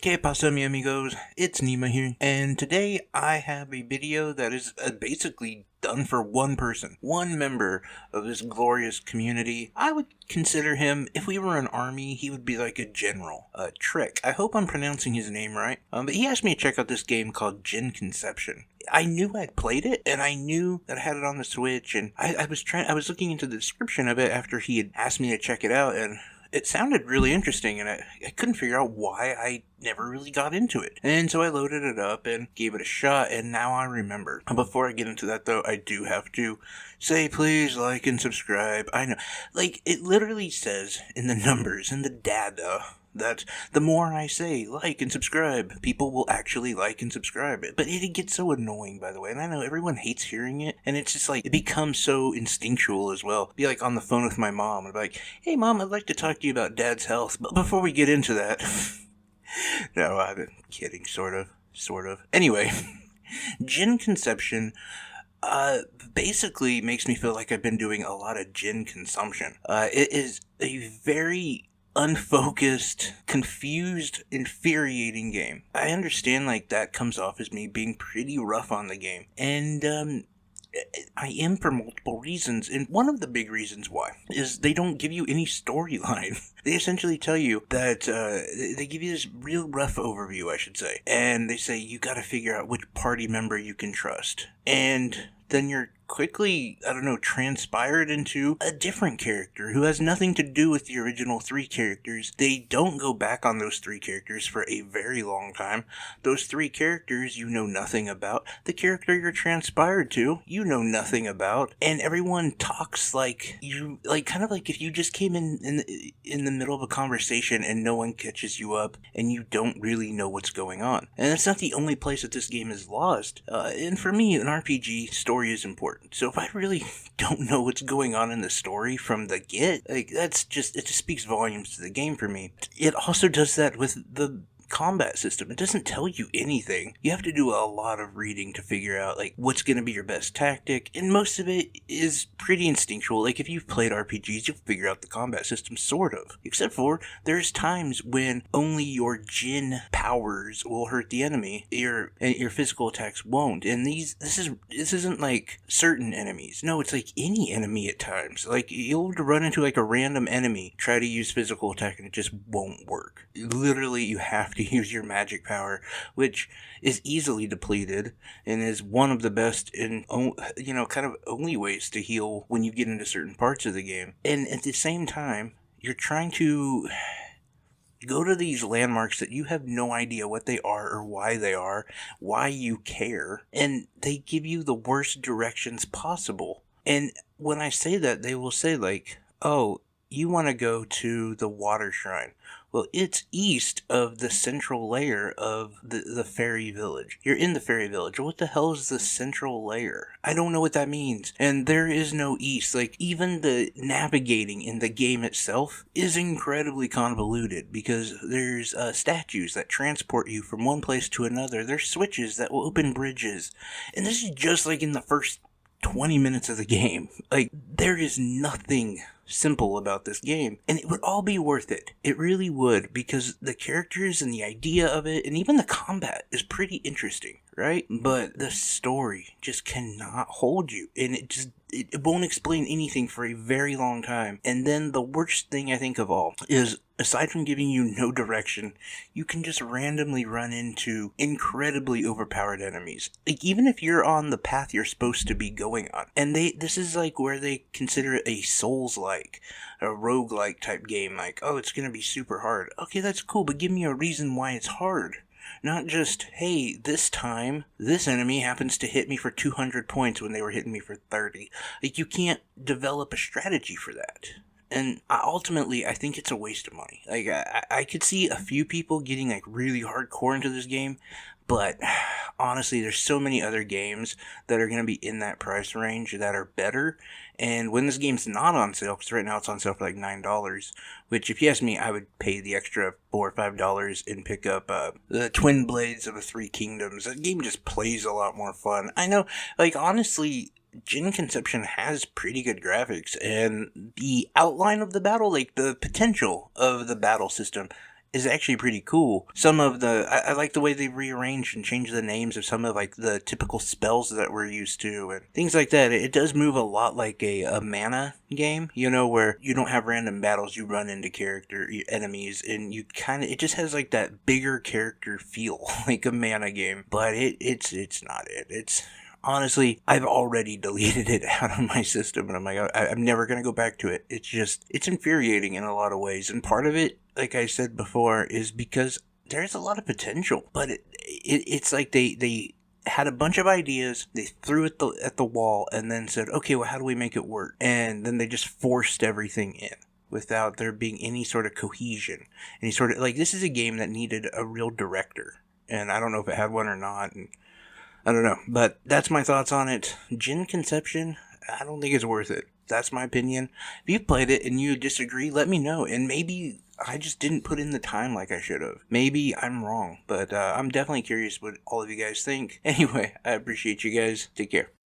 Que pasa, mi amigos? It's Nima here, and today I have a video that is basically done for one person, one member of this glorious community. I would consider him, if we were an army, he would be like a general, Trick. I hope I'm pronouncing his name right. But he asked me to check out this game called Gin Conception. I knew I'd played it, and I knew that I had it on the Switch, and I was looking into the description of it after he had asked me to check it out, and it sounded really interesting, and I couldn't figure out why I never really got into it. And so I loaded it up and gave it a shot, and now I remember. Before I get into that, though, I do have to say, please like and subscribe. I know, like, it literally says in the numbers, in the data, that the more I say like and subscribe, people will actually like and subscribe. But it gets so annoying, by the way, and I know everyone hates hearing it, and it's just like, it becomes so instinctual as well. Be like on the phone with my mom, and be like, hey mom, I'd like to talk to you about dad's health. But before we get into that, no, I'm kidding, sort of. Anyway, gin conception basically makes me feel like I've been doing a lot of gin consumption. It is a very unfocused, confused, infuriating game. I understand, like, that comes off as me being pretty rough on the game, and I am for multiple reasons, and one of the big reasons why is they don't give you any storyline. They essentially tell you that, they give you this real rough overview, I should say, and they say you gotta figure out which party member you can trust, and then you're quickly, transpired into a different character who has nothing to do with the original three characters. They don't go back on those three characters for a very long time. Those three characters you know nothing about. The character you're transpired to, you know nothing about. And everyone talks like you, like, kind of like if you just came in the middle of a conversation and no one catches you up and you don't really know what's going on. And that's not the only place that this game is lost. And for me, an RPG story is important. So if I really don't know what's going on in the story from the get, like, it just speaks volumes to the game for me. It also does that with the combat system. It doesn't tell you anything. You have to do a lot of reading to figure out, like, what's going to be your best tactic, and most of it is pretty instinctual. Like, if you've played RPGs, you'll figure out the combat system, sort of. Except for, there's times when only your Jin powers will hurt the enemy, and your physical attacks won't. And this isn't like certain enemies. No, it's like any enemy at times. Like, you'll run into like a random enemy, try to use physical attack, and it just won't work. Literally, you have to use your magic power, which is easily depleted and is one of the best and kind of only ways to heal when you get into certain parts of the game. And at the same time, you're trying to go to these landmarks that you have no idea what they are or why you care, and they give you the worst directions possible. And when I say that, they will say, like, oh, you want to go to the water shrine. Well, it's east of the central layer of the fairy village. You're in the fairy village. What the hell is the central layer? I don't know what that means. And there is no east. Like, even the navigating in the game itself is incredibly convoluted, because there's statues that transport you from one place to another. There's switches that will open bridges. And this is just like in the first 20 minutes of the game. Like, there is nothing simple about this game, and it would all be worth it. It really would, because the characters and the idea of it, and even the combat, is pretty interesting, right? But the story just cannot hold you, and it won't explain anything for a very long time. And then the worst thing I think of all is, aside from giving you no direction, you can just randomly run into incredibly overpowered enemies. Like, even if you're on the path you're supposed to be going on. And this is like where they consider it a Souls-like, a roguelike type game. Like, oh, it's gonna be super hard. Okay, that's cool, but give me a reason why it's hard. Not just, hey, this time, this enemy happens to hit me for 200 points when they were hitting me for 30. Like, you can't develop a strategy for that. And ultimately, I think it's a waste of money. Like, I could see a few people getting, like, really hardcore into this game, but honestly, there's so many other games that are going to be in that price range that are better. And when this game's not on sale, because right now it's on sale for like $9, which, if you ask me, I would pay the extra $4 or $5 and pick up the Twin Blades of the Three Kingdoms. That game just plays a lot more fun. I know, like, honestly, Gin Conception has pretty good graphics, and the outline of the battle, like the potential of the battle system, is actually pretty cool. Some of I like the way they rearranged and changed the names of some of like the typical spells that we're used to and things like that. It does move a lot like a mana game, where you don't have random battles, you run into enemies, and you kind of, it just has like that bigger character feel, like a mana game. But it's not it. It's honestly, I've already deleted it out of my system, and I'm like, I'm never gonna go back to it. It's infuriating in a lot of ways, and part of it, like I said before, is because there's a lot of potential, but it's like they had a bunch of ideas, they threw it at the wall, and then said, okay, well, how do we make it work? And then they just forced everything in without there being any sort of cohesion, any sort of, like, this is a game that needed a real director, and I don't know if it had one or not, and I don't know, but that's my thoughts on it. Gin Conception, I don't think it's worth it. That's my opinion. If you've played it and you disagree, let me know, and maybe I just didn't put in the time like I should have. Maybe I'm wrong, but I'm definitely curious what all of you guys think. Anyway, I appreciate you guys. Take care.